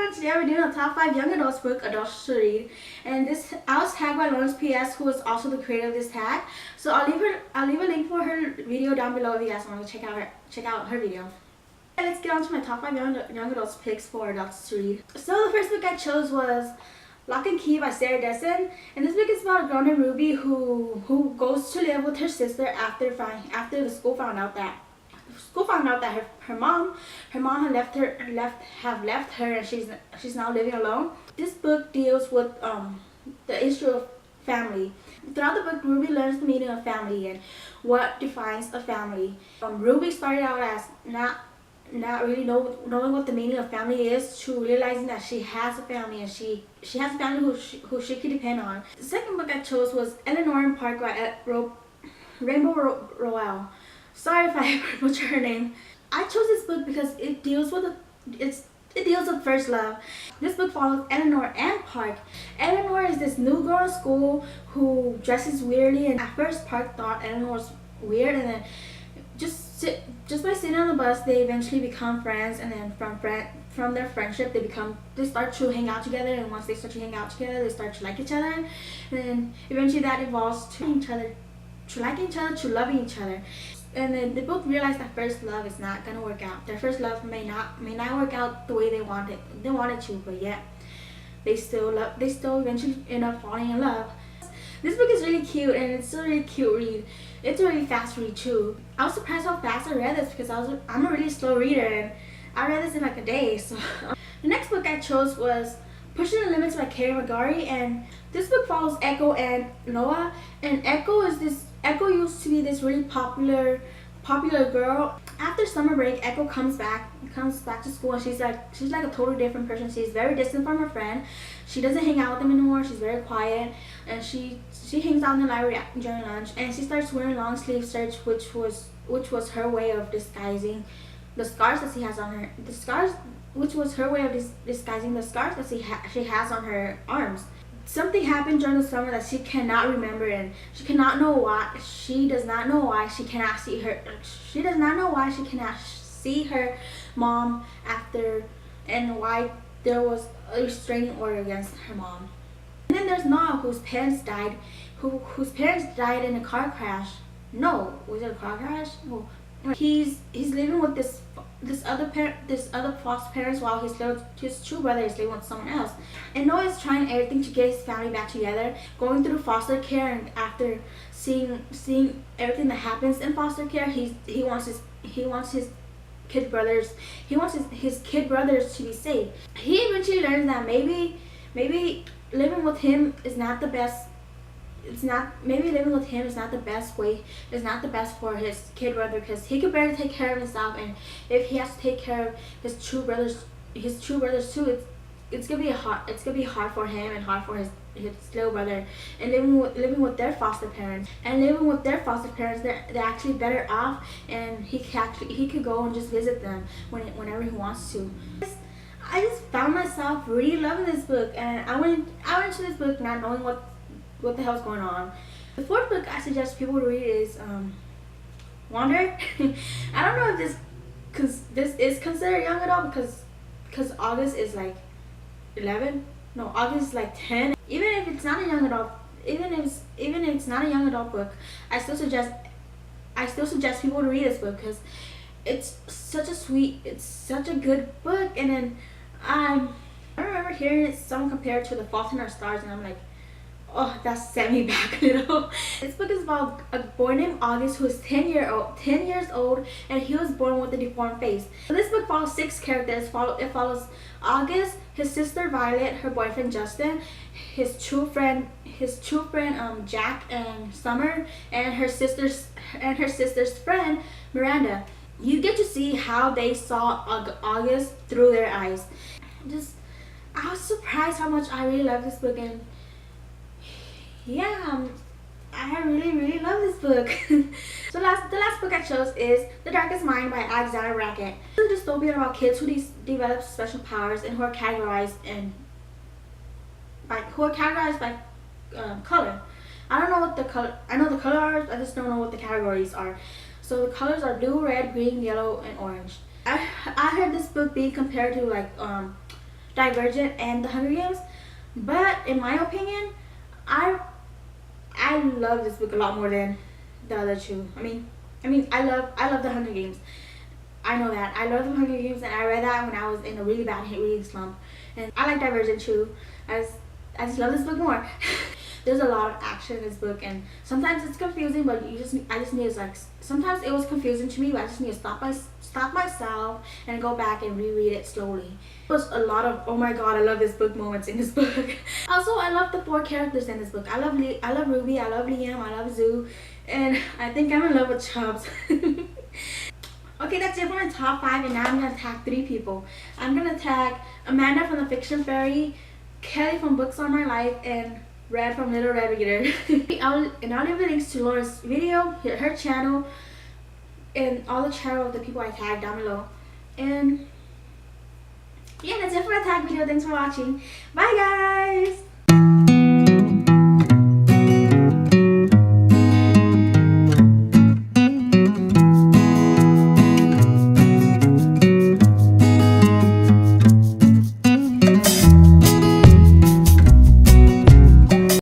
everyone, today we're doing a top 5 young adults book adults should read, and I was tagged by Laurence PS, who is also the creator of this tag. So I'll leave a link for her video down below if you guys want to check out her video. Okay, let's get on to my top 5 young adults picks for adults to read. So the first book I chose was Lock and Key by Sarah Dessen, and this book is about a girl named Ruby who goes to live with her sister after the school found out that her mom had left her and she's now living alone. This book deals with the issue of family. Throughout the book, Ruby learns the meaning of family and what defines a family. Ruby started out as not really knowing what the meaning of family is, to realizing that she has a family and she has a family who she can depend on. The second book I chose was Eleanor and Park by Rainbow Rowell. Sorry if I butcher her name. I chose this book because it deals with first love. This book follows Eleanor and Park. Eleanor is this new girl in school who dresses weirdly, and at first Park thought Eleanor was weird, and then just by sitting on the bus they eventually become friends, and then from their friendship they start to hang out together, and once they start to hang out together they start to like each other, and then eventually that evolves to liking each other, to loving each other. And then they both realize that first love is not gonna work out. Their first love may not work out the way they wanted to, but yet they still eventually end up falling in love. This book is really cute, and it's a really cute read. It's a really fast read too. I was surprised how fast I read this because I'm a really slow reader, and I read this in like a day. So the next book I chose was Pushing the Limits by Carrie McGarry, and this book follows Echo and Noah. And Echo used to be this really popular girl. After summer break, Echo comes back to school, and she's like a totally different person. She's very distant from her friend. She doesn't hang out with them anymore. She's very quiet, and she hangs out in the library during lunch, and she starts wearing long sleeve shirts, which was her way of disguising the scars that she has on her. Which was her way of disguising the scars that she has on her arms. Something happened during the summer that she cannot remember, and she does not know why she cannot see her. She does not know why she cannot see her mom after, and why there was a restraining order against her mom. And then there's Noah, whose parents died in a car crash. No, was it a car crash? No. He's living with this other foster parents, while his true brother is living with someone else. And Noah is trying everything to get his family back together, going through foster care, and after seeing everything that happens in foster care, he wants his kid brothers to be safe. He eventually learns that maybe living with him is not the best. Maybe living with him is not the best way. It's not the best for his kid brother, because he could barely take care of himself, and if he has to take care of his true brothers too, it's gonna be hard for him and hard for his little brother. And living with their foster parents, they're actually better off, and he could go and just visit them whenever he wants to. I just found myself really loving this book, and I went into this book not knowing what the hell's going on. The fourth book I suggest people to read is Wander. I don't know if this is considered young adult, because August is like 11. No, August is like 10. Even if it's not a young adult, even if it's not a young adult book, I still suggest people to read this book, because it's such a good book. And then I remember hearing someone compare it to The Fault in Our Stars, and I'm like, oh, that set me back a little. This book is about a boy named August who is 10 years old, and he was born with a deformed face. So this book follows 6 characters. It follows August, his sister Violet, her boyfriend Justin, his true friend Jack and Summer, and her sister's friend Miranda. You get to see how they saw August through their eyes. I was surprised how much I really love this book, and yeah, I really love this book. So the last book I chose is The Darkest Mind by Alexandra Brackett. It's a dystopian about kids who develop special powers, and who are categorized by color. I don't know what the color. I know the colors. I just don't know what the categories are. So the colors are blue, red, green, yellow, and orange. I heard this book being compared to like Divergent and The Hunger Games. But in my opinion, I love this book a lot more than the other two. I love The Hunger Games. I know that. I love The Hunger Games, and I read that when I was in a really bad reading slump. And I like Divergent too. I just love this book more. There's a lot of action in this book, and sometimes it's confusing, but I just need to, like, sometimes it was confusing to me, but I just need to stop myself and go back and reread it slowly. There was a lot of, oh my god, I love this book moments in this book. Also, I love the 4 characters in this book. I love Ruby, I love Liam, I love Zoo, and I think I'm in love with Chubbs. Okay, that's it for my top 5, and now I'm gonna tag 3 people. I'm gonna tag Amanda from the Fiction Fairy, Kelly from Books on My Life, and Red from Little Red Reader. I'll leave the links to Lauren's video, her channel, and all the channel of the people I tagged down below. And yeah, that's it for my tag video. Thanks for watching. Bye guys!